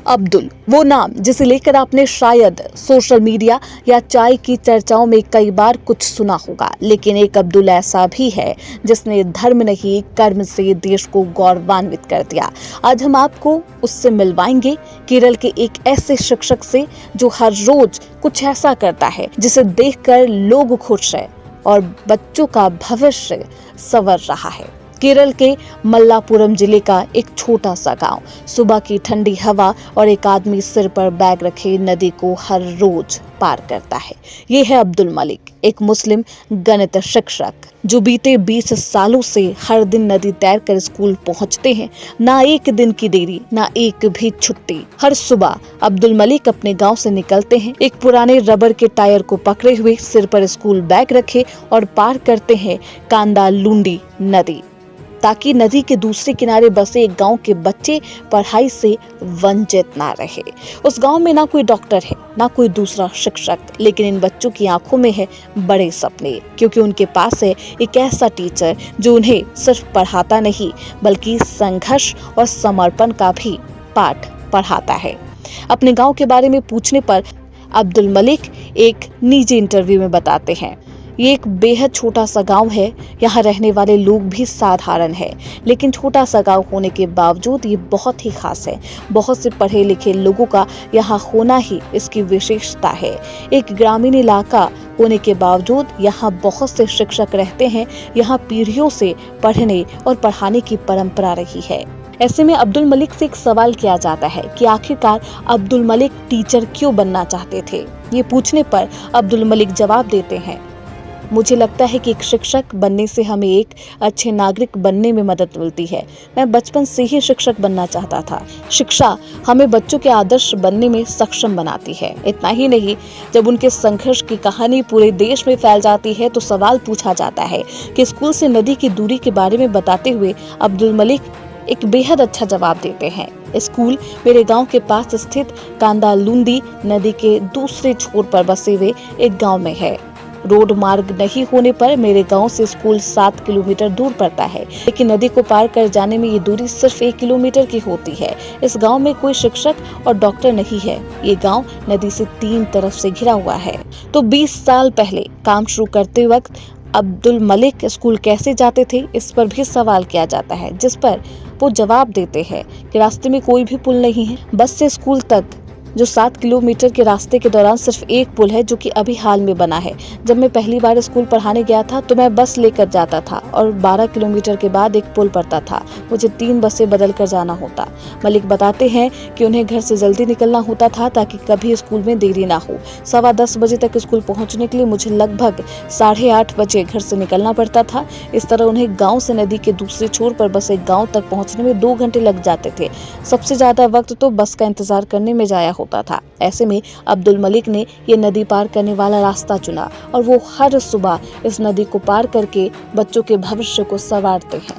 अब्दुल, वो नाम जिसे लेकर आपने शायद सोशल मीडिया या चाय की चर्चाओं में कई बार कुछ सुना होगा, लेकिन एक अब्दुल ऐसा भी है जिसने धर्म नहीं कर्म से देश को गौरवान्वित कर दिया। आज हम आपको उससे मिलवाएंगे, केरल के एक ऐसे शिक्षक से जो हर रोज कुछ ऐसा करता है जिसे देखकर लोग खुश हैं और बच्चों का भविष्य संवर रहा है। केरल के मल्लापुरम जिले का एक छोटा सा गांव, सुबह की ठंडी हवा और एक आदमी सिर पर बैग रखे नदी को हर रोज पार करता है। ये है अब्दुल मलिक, एक मुस्लिम गणित शिक्षक जो बीते 20 सालों से हर दिन नदी तैरकर स्कूल पहुंचते हैं। ना एक दिन की देरी, ना एक भी छुट्टी। हर सुबह अब्दुल मलिक अपने गांव से निकलते हैं, एक पुराने रबर के टायर को पकड़े हुए, सिर पर स्कूल बैग रखे और पार करते हैं कांदालुंडी नदी, ताकि नदी के दूसरे किनारे बसे एक गांव के बच्चे पढ़ाई से वंचित ना रहे। उस गांव में ना कोई डॉक्टर है, ना कोई दूसरा शिक्षक, लेकिन इन बच्चों की आंखों में है बड़े सपने, क्योंकि उनके पास है एक ऐसा टीचर जो उन्हें सिर्फ पढ़ाता नहीं बल्कि संघर्ष और समर्पण का भी पाठ पढ़ाता है। अपने गांव के बारे में पूछने पर अब्दुल मलिक एक निजी इंटरव्यू में बताते हैं, ये एक बेहद छोटा सा गांव है, यहाँ रहने वाले लोग भी साधारण हैं, लेकिन छोटा सा गांव होने के बावजूद ये बहुत ही खास है। बहुत से पढ़े लिखे लोगों का यहाँ होना ही इसकी विशेषता है। एक ग्रामीण इलाका होने के बावजूद यहाँ बहुत से शिक्षक रहते हैं। यहाँ पीढ़ियों से पढ़ने और पढ़ाने की परंपरा रही है। ऐसे में अब्दुल मलिक से एक सवाल किया जाता है कि आखिरकार अब्दुल मलिक टीचर क्यों बनना चाहते थे। ये पूछने पर अब्दुल मलिक जवाब देते हैं, मुझे लगता है कि एक शिक्षक बनने से हमें एक अच्छे नागरिक बनने में मदद मिलती है। मैं बचपन से ही शिक्षक बनना चाहता था। शिक्षा हमें बच्चों के आदर्श बनने में सक्षम बनाती है। इतना ही नहीं, जब उनके संघर्ष की कहानी पूरे देश में फैल जाती है तो सवाल पूछा जाता है कि स्कूल से नदी की दूरी के बारे में बताते हुए अब्दुल मलिक एक बेहद अच्छा जवाब देते हैं। स्कूल मेरे गांव के पास स्थित कांदालुंदी नदी के दूसरे छोर पर बसे हुए एक गांव में है। रोड मार्ग नहीं होने पर मेरे गांव से स्कूल 7 किलोमीटर दूर पड़ता है, लेकिन नदी को पार कर जाने में ये दूरी सिर्फ 1 किलोमीटर की होती है। इस गांव में कोई शिक्षक और डॉक्टर नहीं है। ये गांव नदी से 3 तरफ से घिरा हुआ है। तो 20 साल पहले काम शुरू करते वक्त अब्दुल मलिक स्कूल कैसे जाते थे, इस पर भी सवाल किया जाता है, जिस पर वो जवाब देते हैं कि रास्ते में कोई भी पुल नहीं है। बस से स्कूल तक जो 7 किलोमीटर के रास्ते के दौरान सिर्फ एक पुल है, जो कि अभी हाल में बना है। जब मैं पहली बार स्कूल पढ़ाने गया था तो मैं बस लेकर जाता था और 12 किलोमीटर के बाद एक पुल पड़ता था। मुझे 3 बसें बदल कर जाना होता। मलिक बताते हैं कि उन्हें घर से जल्दी निकलना होता था ताकि कभी स्कूल में देरी ना हो। 10:15 बजे तक स्कूल पहुंचने के लिए मुझे लगभग 8:30 बजे घर से निकलना पड़ता था। इस तरह उन्हें गाँव से नदी के दूसरे छोर पर बसे गाँव तक पहुँचने में 2 घंटे लग जाते थे। सबसे ज्यादा वक्त तो बस का इंतजार करने में जाया होता था। ऐसे में अब्दुल मलिक ने ये नदी पार करने वाला रास्ता चुना और वो हर सुबह इस नदी को पार करके बच्चों के भविष्य को संवारते हैं।